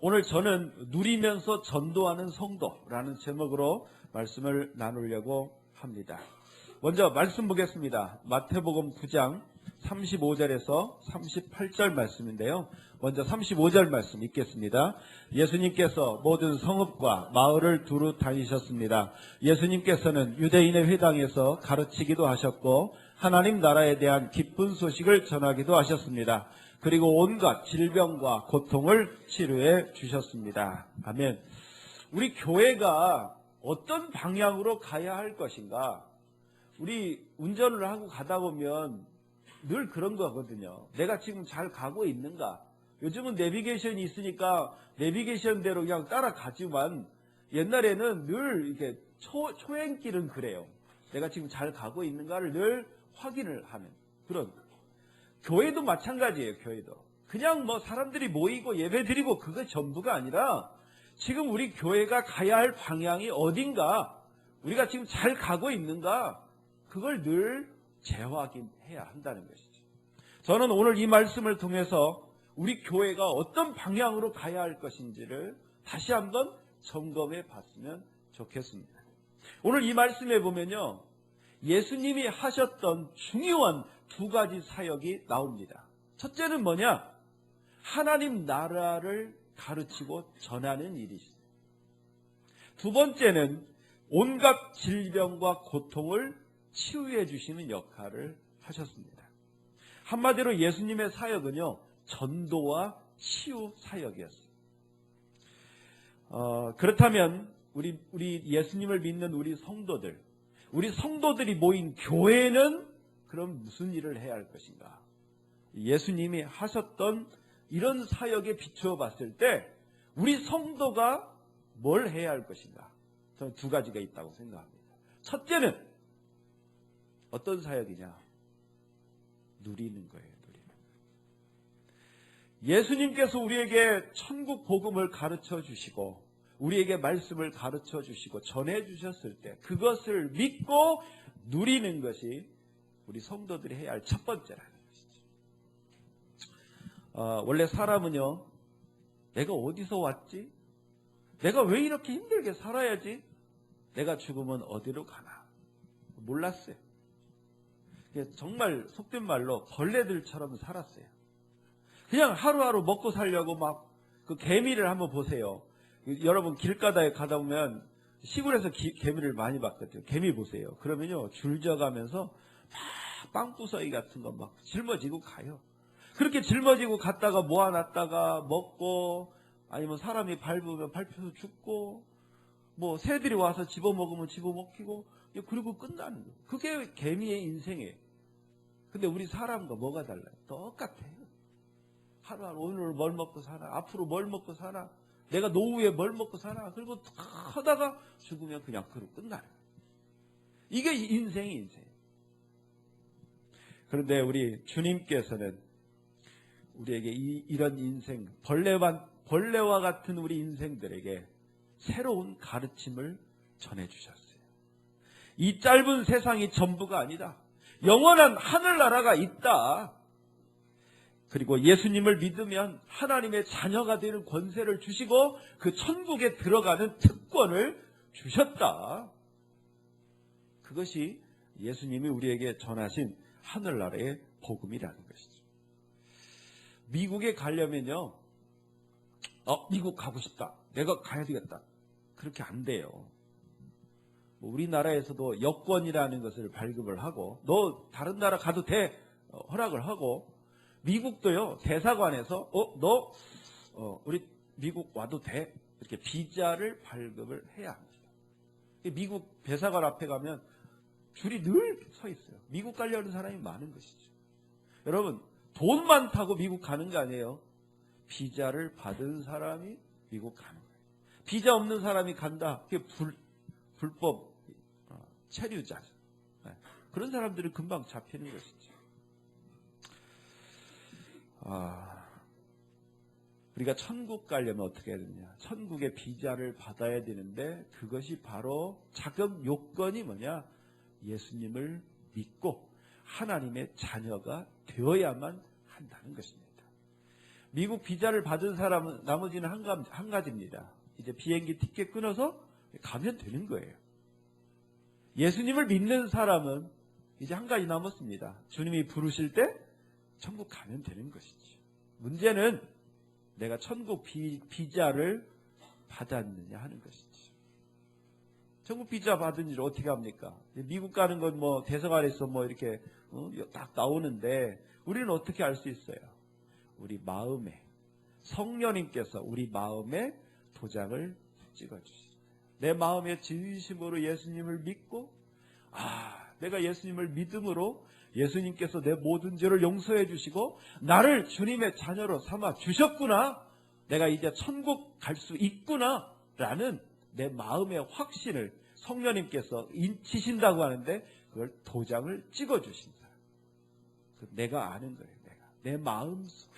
오늘 저는 누리면서 전도하는 성도라는 제목으로 말씀을 나누려고 합니다. 먼저 말씀 보겠습니다. 마태복음 9장 35절에서 38절 말씀인데요. 먼저 35절 말씀 읽겠습니다. 예수님께서 모든 성읍과 마을을 두루 다니셨습니다. 예수님께서는 유대인의 회당에서 가르치기도 하셨고 하나님 나라에 대한 기쁜 소식을 전하기도 하셨습니다. 그리고 온갖 질병과 고통을 치료해 주셨습니다. 아멘. 우리 교회가 어떤 방향으로 가야 할 것인가? 우리 운전을 하고 가다 보면 늘 그런 거거든요. 내가 지금 잘 가고 있는가? 요즘은 내비게이션이 있으니까 내비게이션대로 그냥 따라가지만 옛날에는 늘 이렇게 초행길은 그래요. 내가 지금 잘 가고 있는가를 늘 확인을 하는 그런. 교회도 마찬가지예요. 교회도. 그냥 뭐 사람들이 모이고 예배드리고 그거 전부가 아니라 지금 우리 교회가 가야 할 방향이 어딘가, 우리가 지금 잘 가고 있는가, 그걸 늘 재확인해야 한다는 것이죠. 저는 오늘 이 말씀을 통해서 우리 교회가 어떤 방향으로 가야 할 것인지를 다시 한번 점검해 봤으면 좋겠습니다. 오늘 이 말씀에 보면요, 예수님이 하셨던 중요한 두 가지 사역이 나옵니다. 첫째는 뭐냐? 하나님 나라를 가르치고 전하는 일이십니다. 두 번째는 온갖 질병과 고통을 치유해 주시는 역할을 하셨습니다. 한마디로 예수님의 사역은요, 전도와 치유 사역이었어요. 그렇다면 우리 예수님을 믿는 우리 성도들이 모인 교회는 그럼 무슨 일을 해야 할 것인가? 예수님이 하셨던 이런 사역에 비추어 봤을 때 우리 성도가 뭘 해야 할 것인가? 저는 두 가지가 있다고 생각합니다. 첫째는 어떤 사역이냐? 누리는 거예요. 예수님께서 우리에게 천국 복음을 가르쳐 주시고 우리에게 말씀을 가르쳐 주시고 전해 주셨을 때 그것을 믿고 누리는 것이 우리 성도들이 해야 할 첫 번째라는 것이죠. 원래 사람은요, 내가 어디서 왔지? 내가 왜 이렇게 힘들게 살아야지? 내가 죽으면 어디로 가나? 몰랐어요. 정말 속된 말로 벌레들처럼 살았어요. 그냥 하루하루 먹고 살려고 막 그 개미를 한번 보세요. 여러분 길가다에 가다 보면 시골에서 개미를 많이 봤거든요. 개미 보세요. 그러면요, 줄져가면서 막 빵부서기 같은 거 막 짊어지고 가요. 그렇게 짊어지고 갔다가 모아놨다가 먹고, 아니면 사람이 밟으면 밟혀서 죽고, 뭐 새들이 와서 집어먹으면 집어먹히고, 그리고 끝나는 거예요. 그게 개미의 인생이에요. 근데 우리 사람과 뭐가 달라요? 똑같아요. 하루하루 오늘 뭘 먹고 사나, 앞으로 뭘 먹고 사나, 내가 노후에 뭘 먹고 사나, 그리고 하다가 죽으면 그냥 그러고 끝나요. 이게 인생. 그런데 우리 주님께서는 우리에게 이런 인생, 벌레와 같은 우리 인생들에게 새로운 가르침을 전해주셨어요. 이 짧은 세상이 전부가 아니다. 영원한 하늘나라가 있다. 그리고 예수님을 믿으면 하나님의 자녀가 되는 권세를 주시고 그 천국에 들어가는 특권을 주셨다. 그것이 예수님이 우리에게 전하신 하늘나라의 복음이라는 것이죠. 미국에 가려면요, 미국 가고 싶다, 내가 가야 되겠다, 그렇게 안 돼요. 우리나라에서도 여권이라는 것을 발급을 하고, 너 다른 나라 가도 돼, 허락을 하고, 미국도요, 대사관에서 너 우리 미국 와도 돼, 이렇게 비자를 발급을 해야 합니다. 미국 대사관 앞에 가면 줄이 늘 서 있어요. 미국 가려는 사람이 많은 것이죠. 여러분, 돈 많다고 미국 가는 거 아니에요. 비자를 받은 사람이 미국 가는 거예요. 비자 없는 사람이 간다, 그게 불법 체류자죠. 그런 사람들은 금방 잡히는 것이죠. 우리가 천국 가려면 어떻게 해야 되냐? 천국의 비자를 받아야 되는데 그것이 바로 자격 요건이 뭐냐? 예수님을 믿고 하나님의 자녀가 되어야만 한다는 것입니다. 미국 비자를 받은 사람은 나머지는 한 가지입니다. 이제 비행기 티켓 끊어서 가면 되는 거예요. 예수님을 믿는 사람은 이제 한 가지 남았습니다. 주님이 부르실 때 천국 가면 되는 것이지. 문제는 내가 천국 비자를 받았느냐 하는 것이지. 천국 비자 받은 일 어떻게 합니까? 미국 가는 건 뭐 대사관에서 뭐 이렇게 딱 나오는데 우리는 어떻게 알 수 있어요? 우리 마음에 성령님께서 우리 마음에 도장을 찍어주시죠. 내 마음에 진심으로 예수님을 믿고 내가 예수님을 믿음으로 예수님께서 내 모든 죄를 용서해 주시고 나를 주님의 자녀로 삼아 주셨구나. 내가 이제 천국 갈 수 있구나 라는 내 마음의 확신을 성령님께서 인치신다고 하는데 그걸 도장을 찍어주신 사람. 내가 아는 거예요. 내 마음속.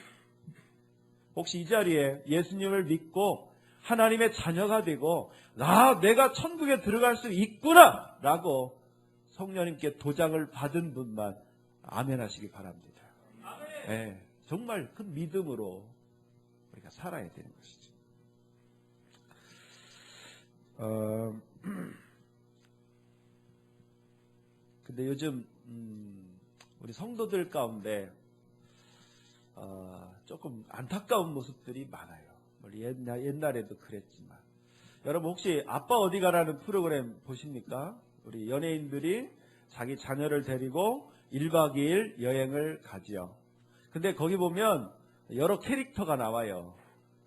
혹시 이 자리에 예수님을 믿고 하나님의 자녀가 되고 내가 천국에 들어갈 수 있구나 라고 성령님께 도장을 받은 분만 아멘 하시기 바랍니다. 네, 정말 그 믿음으로 우리가 살아야 되는 것이죠. 근데 요즘 우리 성도들 가운데 조금 안타까운 모습들이 많아요. 옛날에도 그랬지만 여러분 혹시 아빠 어디 가라는 프로그램 보십니까? 우리 연예인들이 자기 자녀를 데리고 1박 2일 여행을 가지요. 근데 거기 보면 여러 캐릭터가 나와요.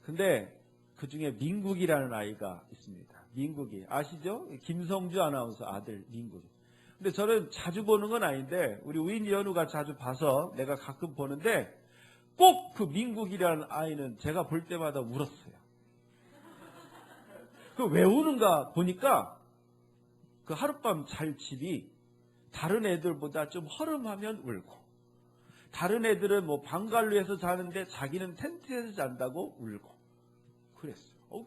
근데 그 중에 민국이라는 아이가 있습니다. 민국이 아시죠? 김성주 아나운서 아들 민국이. 근데 저는 자주 보는 건 아닌데 우리 우인지 연우가 자주 봐서 내가 가끔 보는데 꼭 그 민국이라는 아이는 제가 볼 때마다 울었어요. 그 왜 우는가 보니까 그 하룻밤 잘 집이 다른 애들보다 좀 허름하면 울고 다른 애들은 뭐 방갈로에서 자는데 자기는 텐트에서 잔다고 울고 그랬어요.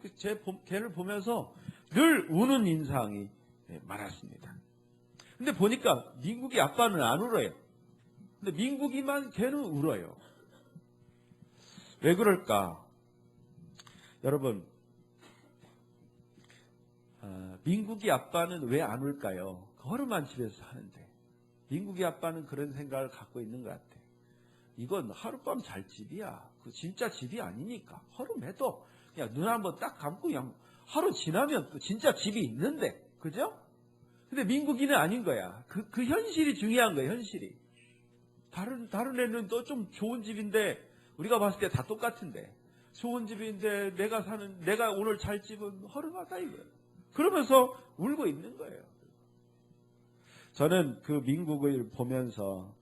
걔를 보면서 늘 우는 인상이 많았습니다. 근데 보니까 민국이 아빠는 안 울어요. 근데 민국이만 걔는 울어요. 왜 그럴까? 여러분, 민국이 아빠는 왜 안 울까요? 허름한 집에서 사는데. 민국이 아빠는 그런 생각을 갖고 있는 것 같아요. 이건 하룻밤 잘 집이야. 그 진짜 집이 아니니까. 허름해도 그냥 눈 한번 딱 감고 그냥 하루 지나면 또 진짜 집이 있는데. 그죠? 근데 민국이는 아닌 거야. 그 현실이 중요한 거예요, 현실이. 다른 애는 또 좀 좋은 집인데, 우리가 봤을 때 다 똑같은데, 좋은 집인데, 내가 오늘 잘 집은 허름하다 이거예요. 그러면서 울고 있는 거예요. 저는 그 민국을 보면서,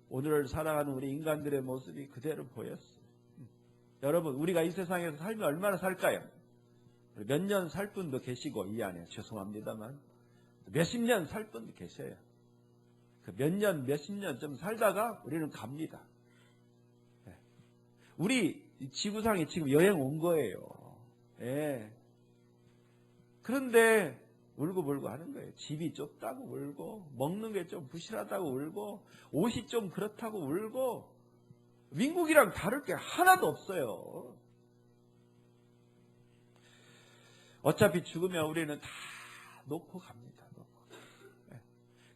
오늘을 살아가는 우리 인간들의 모습이 그대로 보였어요. 여러분, 우리가 이 세상에서 살면 얼마나 살까요? 몇 년 살 분도 계시고, 이 안에. 죄송합니다만. 몇십 년 살 분도 계셔요. 그 몇 년, 몇십 년 좀 살다가 우리는 갑니다. 우리 지구상에 지금 여행 온 거예요. 예. 그런데 울고불고 하는 거예요. 집이 좁다고 울고, 먹는 게 좀 부실하다고 울고, 옷이 좀 그렇다고 울고, 민국이랑 다를 게 하나도 없어요. 어차피 죽으면 우리는 다 놓고 갑니다.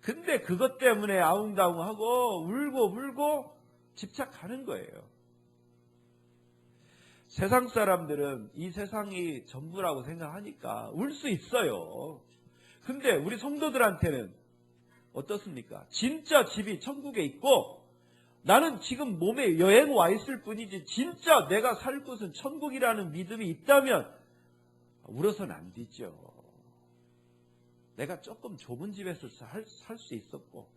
근데 그것 때문에 아웅다웅하고 울고 집착하는 거예요. 세상 사람들은 이 세상이 전부라고 생각하니까 울 수 있어요. 근데 우리 성도들한테는 어떻습니까? 진짜 집이 천국에 있고 나는 지금 몸에 여행 와 있을 뿐이지 진짜 내가 살 곳은 천국이라는 믿음이 있다면 울어서는 안 되죠. 내가 조금 좁은 집에서 살 수 있었고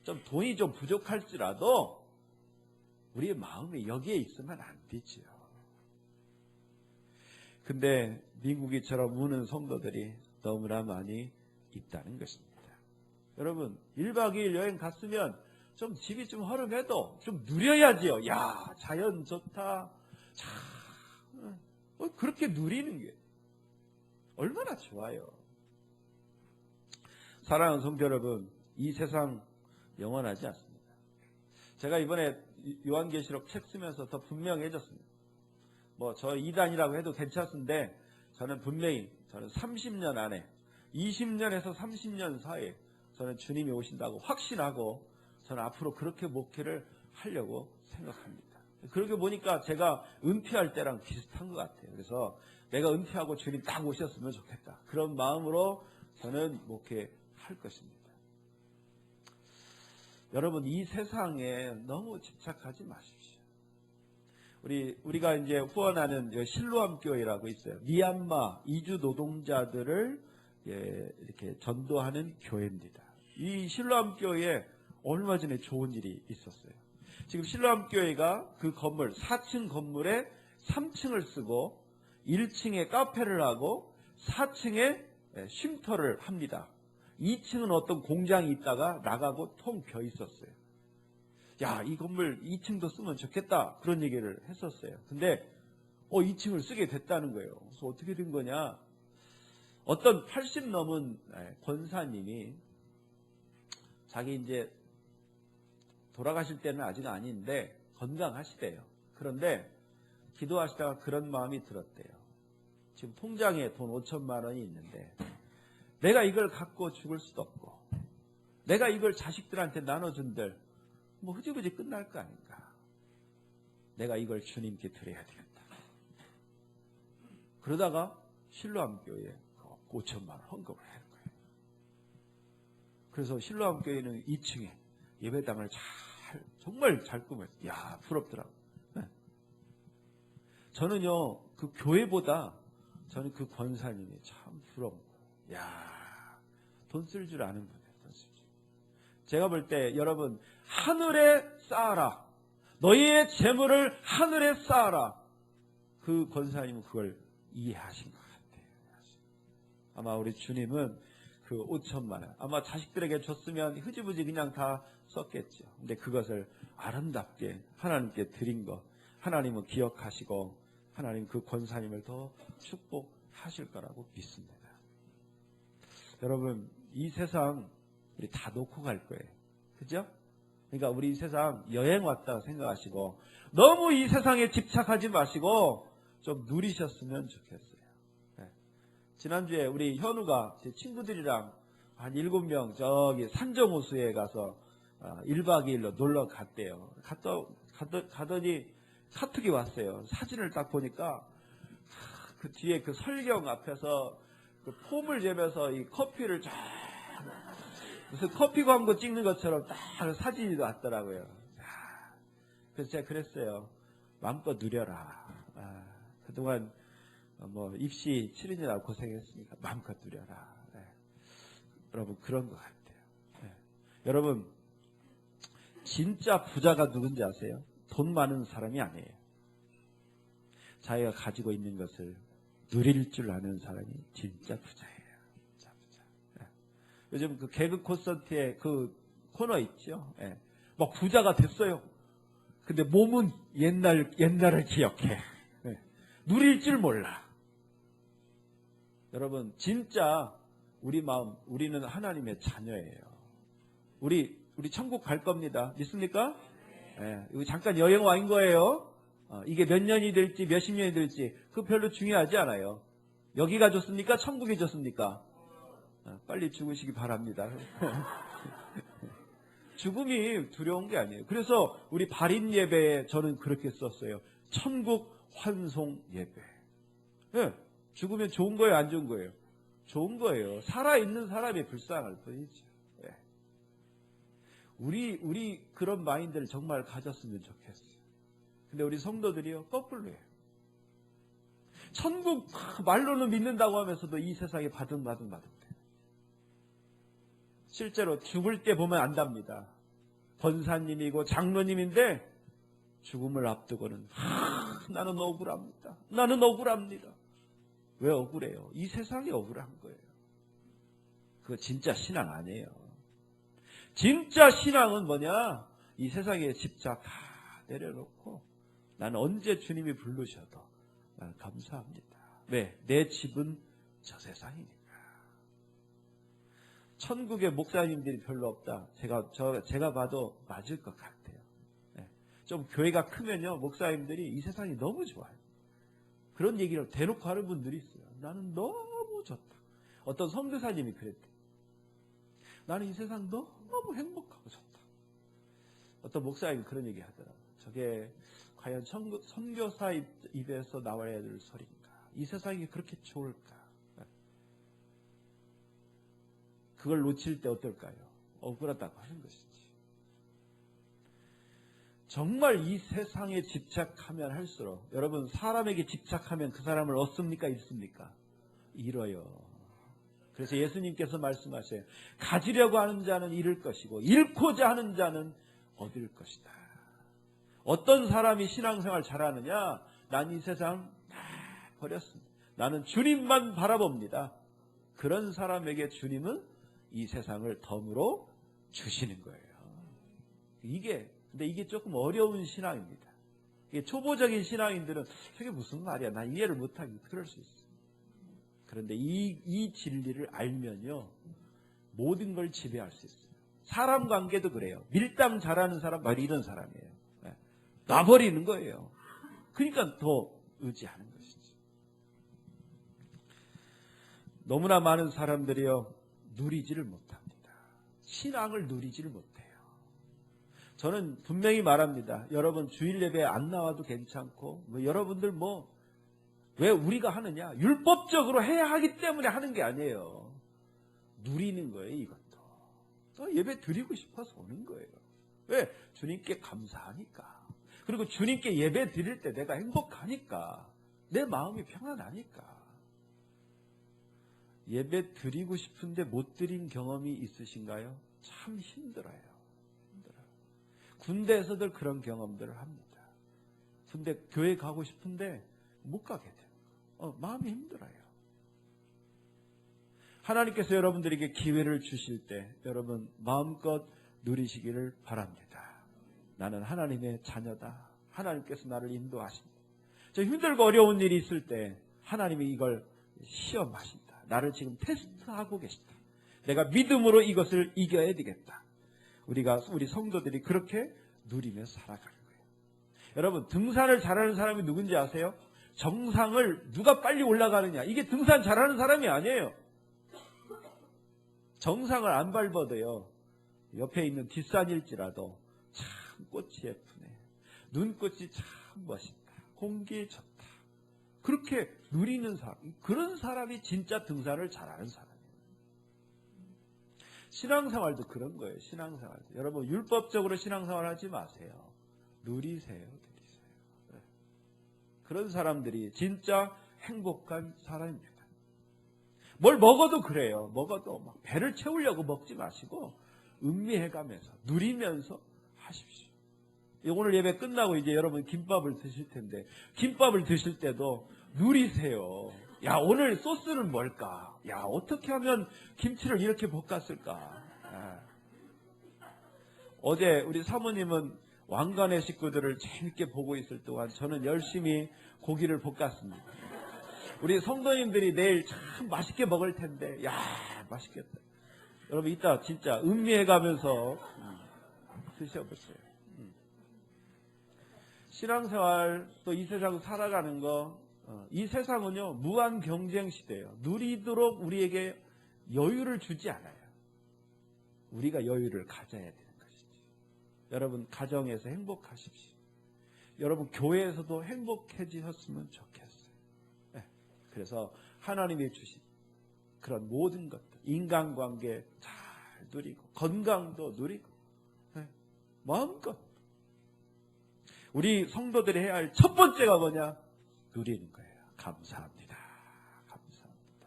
좀 돈이 좀 부족할지라도 우리의 마음이 여기에 있으면 안 되죠. 근데 민국이처럼 우는 성도들이 너무나 많이 있다는 것입니다. 여러분 1박 2일 여행 갔으면 좀 집이 좀 허름해도 좀 누려야지요. 야 자연 좋다. 참 그렇게 누리는 게 얼마나 좋아요. 사랑하는 성도 여러분, 이 세상 영원하지 않습니다. 제가 이번에 요한계시록 책 쓰면서 더 분명해졌습니다. 뭐 저 이단이라고 해도 괜찮은데 저는 분명히 저는 30년 안에 20년에서 30년 사이에 저는 주님이 오신다고 확신하고 저는 앞으로 그렇게 목회를 하려고 생각합니다. 그렇게 보니까 제가 은퇴할 때랑 비슷한 것 같아요. 그래서 내가 은퇴하고 주님 딱 오셨으면 좋겠다. 그런 마음으로 저는 목회할 것입니다. 여러분, 이 세상에 너무 집착하지 마십시오. 우리가 이제 후원하는 실로암 교회라고 있어요. 미얀마 이주 노동자들을 이렇게 전도하는 교회입니다. 이 실로암 교회에 얼마 전에 좋은 일이 있었어요. 지금 실로암 교회가 그 건물 4층 건물에 3층을 쓰고 1층에 카페를 하고 4층에 쉼터를 합니다. 2층은 어떤 공장이 있다가 나가고 통 비어 있었어요. 야, 이 건물 2층도 쓰면 좋겠다. 그런 얘기를 했었어요. 근데 2층을 쓰게 됐다는 거예요. 그래서 어떻게 된 거냐? 어떤 80 넘은 권사님이 자기 이제 돌아가실 때는 아직 아닌데 건강하시대요. 그런데 기도하시다가 그런 마음이 들었대요. 지금 통장에 돈 5천만 원이 있는데 내가 이걸 갖고 죽을 수도 없고 내가 이걸 자식들한테 나눠준들 뭐 흐지부지 끝날 거 아닌가. 내가 이걸 주님께 드려야 되겠다. 그러다가 실로암 교회에 5천만 원 헌금을 한 거예요. 그래서 실로암 교회는 2층에 예배당을 정말 잘 꾸몄어요. 야, 부럽더라고요. 네. 저는요, 그 교회보다 저는 그 권사님이 참 부러운 거예요. 야, 돈 쓸 줄 아는 분이에요. 돈 쓸 줄. 제가 볼 때 여러분, 하늘에 쌓아라. 너희의 재물을 하늘에 쌓아라. 그 권사님은 그걸 이해하신 것 같아요. 아마 우리 주님은 그 5천만 원 아마 자식들에게 줬으면 흐지부지 그냥 다 썼겠죠. 근데 그것을 아름답게 하나님께 드린 것 하나님은 기억하시고 하나님 그 권사님을 더 축복하실 거라고 믿습니다. 여러분, 이 세상 우리 다 놓고 갈 거예요. 그죠? 그러니까 우리 이 세상 여행 왔다고 생각하시고 너무 이 세상에 집착하지 마시고 좀 누리셨으면 좋겠어요. 네. 지난주에 우리 현우가 제 친구들이랑 한 7명 저기 산정호수에 가서 1박 2일로 놀러 갔대요. 가더니 카톡이 왔어요. 사진을 딱 보니까 그 뒤에 그 설경 앞에서 그 폼을 재면서 이 커피를 쫙 무슨 커피 광고 찍는 것처럼 딱 사진이 왔더라고요. 그래서 제가 그랬어요. 마음껏 누려라. 그동안 뭐 입시 7년이나 고생했으니까 마음껏 누려라. 네. 여러분 그런 것 같아요. 네. 여러분 진짜 부자가 누군지 아세요? 돈 많은 사람이 아니에요. 자기가 가지고 있는 것을 누릴 줄 아는 사람이 진짜 부자예요. 진짜 부자. 네. 요즘 그 개그 콘서트에 그 코너 있죠. 네. 막 부자가 됐어요. 근데 몸은 옛날을 기억해. 네. 누릴 줄 몰라. 여러분 진짜 우리 마음 우리는 하나님의 자녀예요. 우리 천국 갈 겁니다. 믿습니까? 네. 이거 잠깐 여행 와인 거예요. 이게 몇 년이 될지 몇십 년이 될지 그거 별로 중요하지 않아요. 여기가 좋습니까? 천국이 좋습니까? 빨리 죽으시기 바랍니다. 죽음이 두려운 게 아니에요. 그래서 우리 발인 예배에 저는 그렇게 썼어요. 천국 환송 예배. 네. 죽으면 좋은 거예요? 안 좋은 거예요? 좋은 거예요. 살아있는 사람이 불쌍할 뿐이죠. 네. 우리 그런 마인드를 정말 가졌으면 좋겠어요. 근데 우리 성도들이요 거꾸로예요. 천국 말로는 믿는다고 하면서도 이 세상에 바둥바둥. 실제로 죽을 때 보면 안답니다. 권사님이고 장로님인데 죽음을 앞두고는 나는 억울합니다. 나는 억울합니다. 왜 억울해요? 이 세상이 억울한 거예요. 그거 진짜 신앙 아니에요. 진짜 신앙은 뭐냐? 이 세상에 집착 다 내려놓고 나는 언제 주님이 부르셔도 나는 감사합니다. 왜? 내 집은 저 세상이니까. 천국에 목사님들이 별로 없다. 제가 봐도 맞을 것 같아요. 네. 좀 교회가 크면요, 목사님들이 이 세상이 너무 좋아요. 그런 얘기를 대놓고 하는 분들이 있어요. 나는 너무 좋다. 어떤 선교사님이 그랬대. 나는 이 세상 너무 행복하고 좋다. 어떤 목사님이 그런 얘기 하더라고요. 저게 과연 선교사 입에서 나와야 될 소리인가? 이 세상이 그렇게 좋을까? 그걸 놓칠 때 어떨까요? 억울하다고 하는 것이지. 정말 이 세상에 집착하면 할수록, 여러분, 사람에게 집착하면 그 사람을 얻습니까? 잃습니까? 잃어요. 그래서 예수님께서 말씀하세요. 가지려고 하는 자는 잃을 것이고 잃고자 하는 자는 얻을 것이다. 어떤 사람이 신앙생활 잘하느냐? 난 이 세상 다 버렸습니다. 나는 주님만 바라봅니다. 그런 사람에게 주님은 이 세상을 덤으로 주시는 거예요. 근데 이게 조금 어려운 신앙입니다. 이게 초보적인 신앙인들은 저게 무슨 말이야? 난 이해를 못하겠다. 그럴 수 있어요. 그런데 이 진리를 알면요, 모든 걸 지배할 수 있어요. 사람 관계도 그래요. 밀당 잘하는 사람, 말 이런 사람이에요. 놔버리는 거예요. 그러니까 더 의지하는 것이지. 너무나 많은 사람들이요, 누리지를 못합니다. 신앙을 누리지를 못해요. 저는 분명히 말합니다. 여러분 주일 예배 안 나와도 괜찮고, 여러분들 왜 우리가 하느냐? 율법적으로 해야 하기 때문에 하는 게 아니에요. 누리는 거예요, 이것도. 또 예배 드리고 싶어서 오는 거예요. 왜? 주님께 감사하니까. 그리고 주님께 예배 드릴 때 내가 행복하니까. 내 마음이 평안하니까. 예배 드리고 싶은데 못 드린 경험이 있으신가요? 참 힘들어요. 군대에서들 그런 경험들을 합니다. 군대 교회 가고 싶은데 못 가게 돼요. 마음이 힘들어요. 하나님께서 여러분들에게 기회를 주실 때 여러분 마음껏 누리시기를 바랍니다. 나는 하나님의 자녀다. 하나님께서 나를 인도하신다. 저 힘들고 어려운 일이 있을 때 하나님이 이걸 시험하신다. 나를 지금 테스트하고 계신다. 내가 믿음으로 이것을 이겨야 되겠다. 우리 성도들이 그렇게 누리며 살아가는 거예요. 여러분, 등산을 잘하는 사람이 누군지 아세요? 정상을 누가 빨리 올라가느냐, 이게 등산 잘하는 사람이 아니에요. 정상을 안 밟아도요, 옆에 있는 뒷산일지라도 참 꽃이 예쁘네, 눈꽃이 참 멋있다, 공기 좋다, 그렇게 누리는 사람, 그런 사람이 진짜 등산을 잘하는 사람이에요. 신앙생활도 그런 거예요. 신앙생활도. 여러분, 율법적으로 신앙생활 하지 마세요. 누리세요. 네. 그런 사람들이 진짜 행복한 사람입니다. 뭘 먹어도 그래요. 먹어도 막 배를 채우려고 먹지 마시고 음미해가면서 누리면서 하십시오. 오늘 예배 끝나고 이제 여러분 김밥을 드실 텐데, 김밥을 드실 때도 누리세요. 야, 오늘 소스는 뭘까? 야, 어떻게 하면 김치를 이렇게 볶았을까? 어제 우리 사모님은 왕관의 식구들을 재밌게 보고 있을 동안 저는 열심히 고기를 볶았습니다. 우리 성도님들이 내일 참 맛있게 먹을 텐데, 야, 맛있겠다. 여러분 이따 진짜 음미해가면서 드셔보세요. 신앙생활, 또 이 세상 살아가는 거, 이 세상은요 무한 경쟁 시대예요. 누리도록 우리에게 여유를 주지 않아요. 우리가 여유를 가져야 되는 것이지. 여러분 가정에서 행복하십시오. 여러분 교회에서도 행복해지셨으면 좋겠어요. 네. 그래서 하나님이 주신 그런 모든 것들, 인간관계 잘 누리고 건강도 누리고, 네. 마음껏 우리 성도들이 해야 할 첫 번째가 뭐냐? 누리는 거예요. 감사합니다. 감사합니다.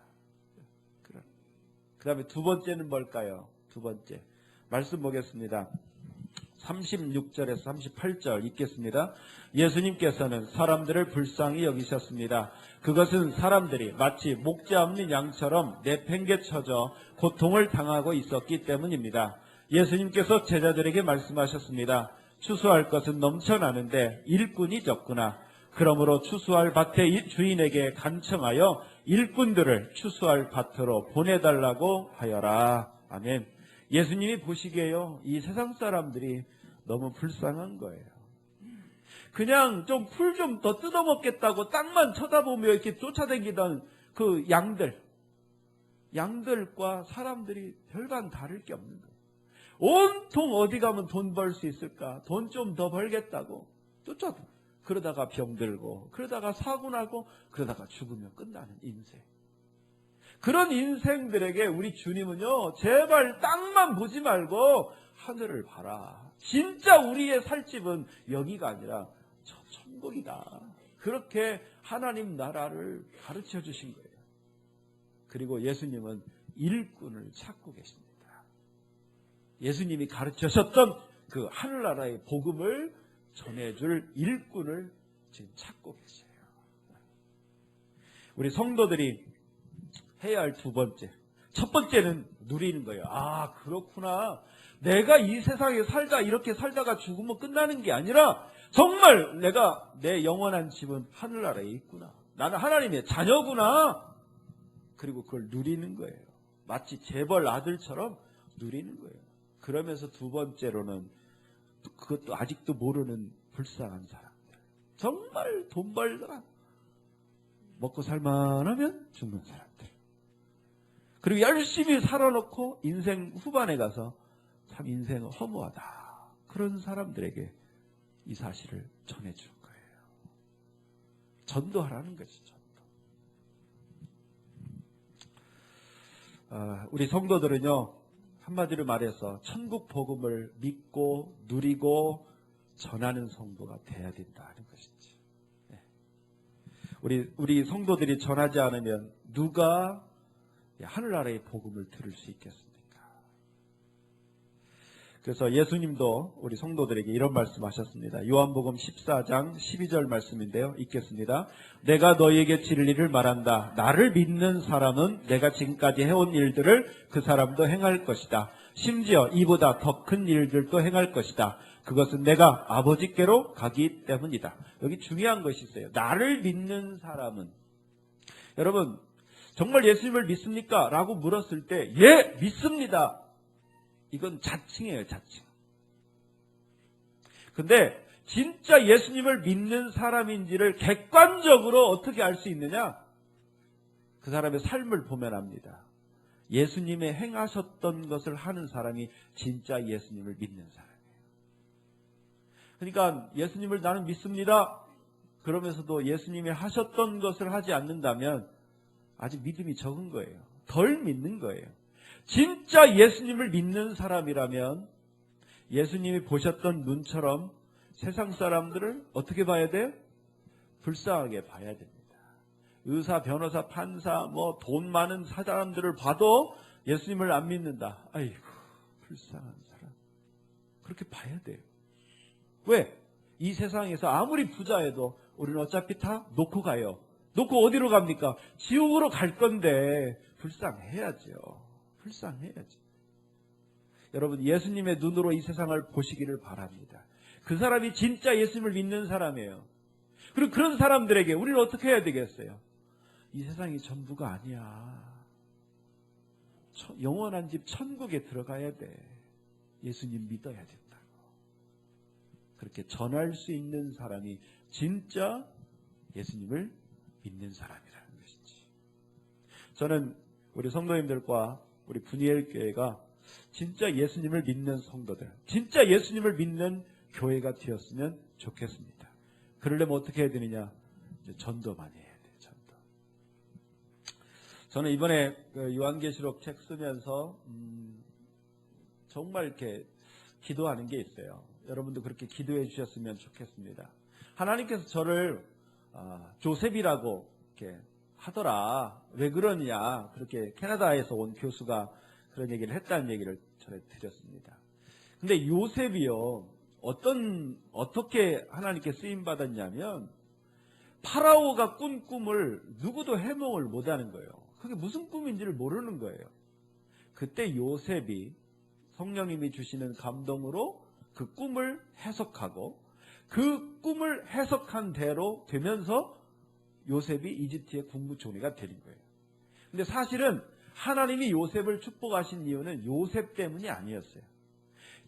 그 다음에 두 번째는 뭘까요? 두 번째 말씀 보겠습니다. 36절에서 38절 읽겠습니다. 예수님께서는 사람들을 불쌍히 여기셨습니다. 그것은 사람들이 마치 목자 없는 양처럼 내팽개쳐져 고통을 당하고 있었기 때문입니다. 예수님께서 제자들에게 말씀하셨습니다. 추수할 것은 넘쳐나는데 일꾼이 적구나. 그러므로 추수할 밭의 주인에게 간청하여 일꾼들을 추수할 밭으로 보내달라고 하여라. 아멘. 예수님이 보시기에요, 이 세상 사람들이 너무 불쌍한 거예요. 그냥 좀 풀 좀 더 뜯어먹겠다고 땅만 쳐다보며 이렇게 쫓아다니던 그 양들과 사람들이 별반 다를 게 없는 거예요. 온통 어디 가면 돈 벌 수 있을까? 돈 좀 더 벌겠다고 쫓아도 그러다가 병들고 그러다가 사고 나고 그러다가 죽으면 끝나는 인생. 그런 인생들에게 우리 주님은요, 제발 땅만 보지 말고 하늘을 봐라. 진짜 우리의 살 집은 여기가 아니라 저 천국이다. 그렇게 하나님 나라를 가르쳐 주신 거예요. 그리고 예수님은 일꾼을 찾고 계십니다. 예수님이 가르치셨던 그 하늘나라의 복음을 전해줄 일꾼을 지금 찾고 계세요. 우리 성도들이 해야 할 두 번째. 첫 번째는 누리는 거예요. 아, 그렇구나. 내가 이 세상에 이렇게 살다가 죽으면 끝나는 게 아니라 정말 내가 내 영원한 집은 하늘나라에 있구나. 나는 하나님의 자녀구나. 그리고 그걸 누리는 거예요. 마치 재벌 아들처럼 누리는 거예요. 그러면서 두 번째로는 그것도 아직도 모르는 불쌍한 사람들. 정말 돈 벌다가 먹고 살만하면 죽는 사람들. 그리고 열심히 살아놓고 인생 후반에 가서 참 인생은 허무하다. 그런 사람들에게 이 사실을 전해주는 거예요. 전도하라는 것이죠. 우리 성도들은요, 한마디로 말해서 천국 복음을 믿고 누리고 전하는 성도가 돼야 된다는 것이지. 우리 성도들이 전하지 않으면 누가 하늘나라의 복음을 들을 수 있겠습니까? 그래서 예수님도 우리 성도들에게 이런 말씀하셨습니다. 요한복음 14장 12절 말씀인데요. 읽겠습니다. 내가 너희에게 진리를 말한다. 나를 믿는 사람은 내가 지금까지 해온 일들을 그 사람도 행할 것이다. 심지어 이보다 더 큰 일들도 행할 것이다. 그것은 내가 아버지께로 가기 때문이다. 여기 중요한 것이 있어요. 나를 믿는 사람은, 여러분 정말 예수님을 믿습니까? 라고 물었을 때 예, 믿습니다. 이건 자칭이에요, 자칭. 근데 진짜 예수님을 믿는 사람인지를 객관적으로 어떻게 알 수 있느냐? 그 사람의 삶을 보면 압니다. 예수님의 행하셨던 것을 하는 사람이 진짜 예수님을 믿는 사람이에요. 그러니까 예수님을 나는 믿습니다. 그러면서도 예수님이 하셨던 것을 하지 않는다면 아직 믿음이 적은 거예요. 덜 믿는 거예요. 진짜 예수님을 믿는 사람이라면 예수님이 보셨던 눈처럼 세상 사람들을 어떻게 봐야 돼요? 불쌍하게 봐야 됩니다. 의사, 변호사, 판사, 돈 많은 사람들을 봐도 예수님을 안 믿는다. 아이고, 불쌍한 사람. 그렇게 봐야 돼요. 왜? 이 세상에서 아무리 부자해도 우리는 어차피 다 놓고 가요. 놓고 어디로 갑니까? 지옥으로 갈 건데 불쌍해야죠. 불쌍해야지. 여러분, 예수님의 눈으로 이 세상을 보시기를 바랍니다. 그 사람이 진짜 예수님을 믿는 사람이에요. 그리고 그런 사람들에게 우리는 어떻게 해야 되겠어요? 이 세상이 전부가 아니야. 영원한 집 천국에 들어가야 돼. 예수님 믿어야 된다고. 그렇게 전할 수 있는 사람이 진짜 예수님을 믿는 사람이라는 것이지. 저는 우리 성도님들과 우리 분이엘 교회가 진짜 예수님을 믿는 성도들, 진짜 예수님을 믿는 교회가 되었으면 좋겠습니다. 그러려면 어떻게 해야 되느냐? 전도 많이 해야 돼요. 전도. 저는 이번에 요한계시록 책 쓰면서 정말 이렇게 기도하는 게 있어요. 여러분도 그렇게 기도해 주셨으면 좋겠습니다. 하나님께서 저를 조셉이라고 이렇게 하더라. 왜 그러냐? 그렇게 캐나다에서 온 교수가 그런 얘기를 했다는 얘기를 전해 드렸습니다. 근데 요셉이요, 어떻게 하나님께 쓰임 받았냐면 파라오가 꾼 꿈을 누구도 해몽을 못하는 거예요. 그게 무슨 꿈인지를 모르는 거예요. 그때 요셉이 성령님이 주시는 감동으로 그 꿈을 해석하고 그 꿈을 해석한 대로 되면서 요셉이 이집트의 국무총리가 되는 거예요. 근데 사실은 하나님이 요셉을 축복하신 이유는 요셉 때문이 아니었어요.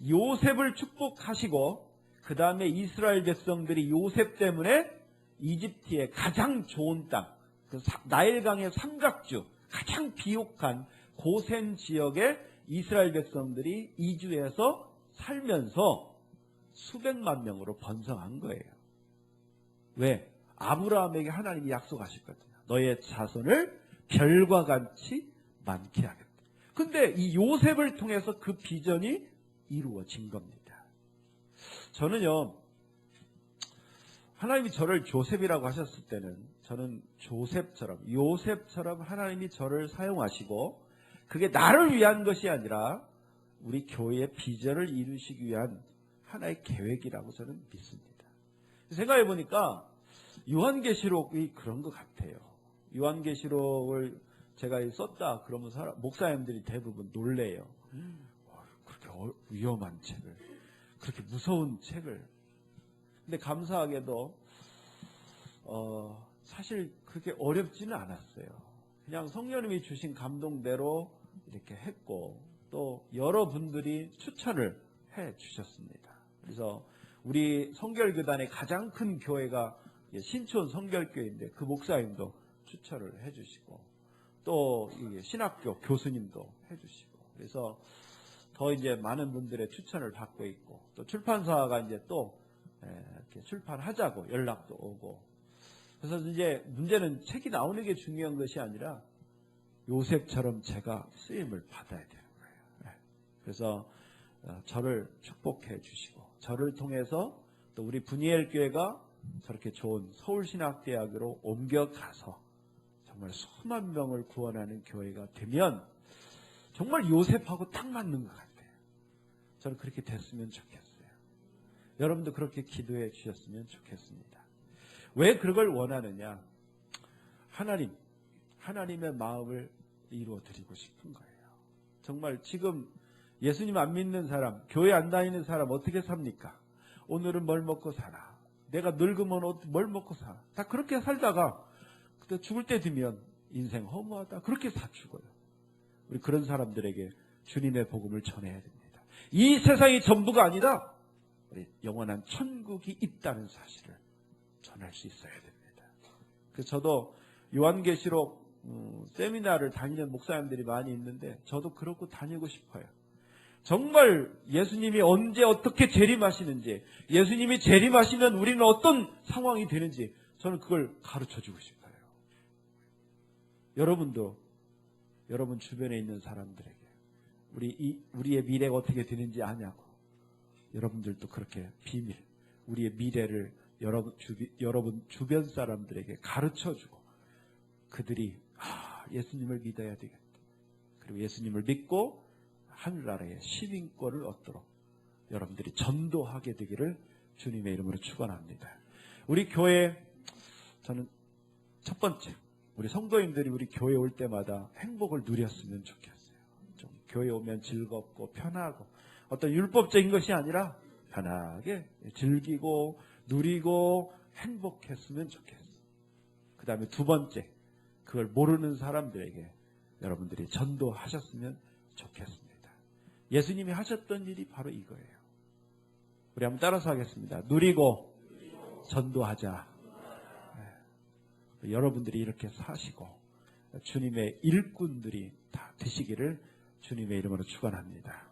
요셉을 축복하시고 그 다음에 이스라엘 백성들이 요셉 때문에 이집트의 가장 좋은 땅, 그 나일강의 삼각주, 가장 비옥한 고센 지역에 이스라엘 백성들이 이주해서 살면서 수백만 명으로 번성한 거예요. 왜? 아브라함에게 하나님이 약속하셨거든요. 너의 자손을 별과 같이 많게 하겠다. 근데 이 요셉을 통해서 그 비전이 이루어진 겁니다. 저는요, 하나님이 저를 조셉이라고 하셨을 때는 저는 요셉처럼 하나님이 저를 사용하시고 그게 나를 위한 것이 아니라 우리 교회의 비전을 이루시기 위한 하나의 계획이라고 저는 믿습니다. 생각해 보니까 요한계시록이 그런 것 같아요. 요한계시록을 제가 썼다 그러면 목사님들이 대부분 놀래요. 그렇게 위험한 책을, 그렇게 무서운 책을. 근데 감사하게도 사실 그렇게 어렵지는 않았어요. 그냥 성령님이 주신 감동대로 이렇게 했고 또 여러분들이 추천을 해 주셨습니다. 그래서 우리 성결교단의 가장 큰 교회가 신촌 성결교회인데 그 목사님도 추천을 해 주시고 또 신학교 교수님도 해 주시고 그래서 더 이제 많은 분들의 추천을 받고 있고 또 출판사가 이제 또 이렇게 출판하자고 연락도 오고 그래서 이제 문제는 책이 나오는 게 중요한 것이 아니라 요셉처럼 제가 쓰임을 받아야 되는 거예요. 그래서 저를 축복해 주시고 저를 통해서 또 우리 분이엘 교회가 저렇게 좋은 서울신학대학으로 옮겨가서 정말 수만 명을 구원하는 교회가 되면 정말 요셉하고 딱 맞는 것 같아요. 저는 그렇게 됐으면 좋겠어요. 여러분도 그렇게 기도해 주셨으면 좋겠습니다. 왜 그걸 원하느냐? 하나님의 마음을 이루어 드리고 싶은 거예요. 정말 지금 예수님 안 믿는 사람, 교회 안 다니는 사람 어떻게 삽니까? 오늘은 뭘 먹고 살아? 내가 늙으면 뭘 먹고 살아? 다 그렇게 살다가 그때 죽을 때 되면 인생 허무하다. 그렇게 다 죽어요. 우리 그런 사람들에게 주님의 복음을 전해야 됩니다. 이 세상이 전부가 아니다. 우리 영원한 천국이 있다는 사실을 전할 수 있어야 됩니다. 그래서 저도 요한계시록 세미나를 다니는 목사님들이 많이 있는데 저도 그러고 다니고 싶어요. 정말 예수님이 언제 어떻게 재림하시는지, 예수님이 재림하시면 우리는 어떤 상황이 되는지 저는 그걸 가르쳐주고 싶어요. 여러분도 여러분 주변에 있는 사람들에게 우리의 미래가 어떻게 되는지 아냐고 여러분들도 그렇게 비밀, 우리의 미래를 여러분 주변 사람들에게 가르쳐주고 그들이 예수님을 믿어야 되겠다. 그리고 예수님을 믿고 하늘나라의 시민권을 얻도록 여러분들이 전도하게 되기를 주님의 이름으로 축원합니다. 우리 교회 저는 첫 번째 우리 성도님들이 우리 교회 올 때마다 행복을 누렸으면 좋겠어요. 좀 교회 오면 즐겁고 편하고 어떤 율법적인 것이 아니라 편하게 즐기고 누리고 행복했으면 좋겠어요. 그 다음에 두 번째 그걸 모르는 사람들에게 여러분들이 전도하셨으면 좋겠습니다. 예수님이 하셨던 일이 바로 이거예요. 우리 한번 따라서 하겠습니다. 누리고 전도하자. 여러분들이 이렇게 사시고 주님의 일꾼들이 다 되시기를 주님의 이름으로 축원합니다.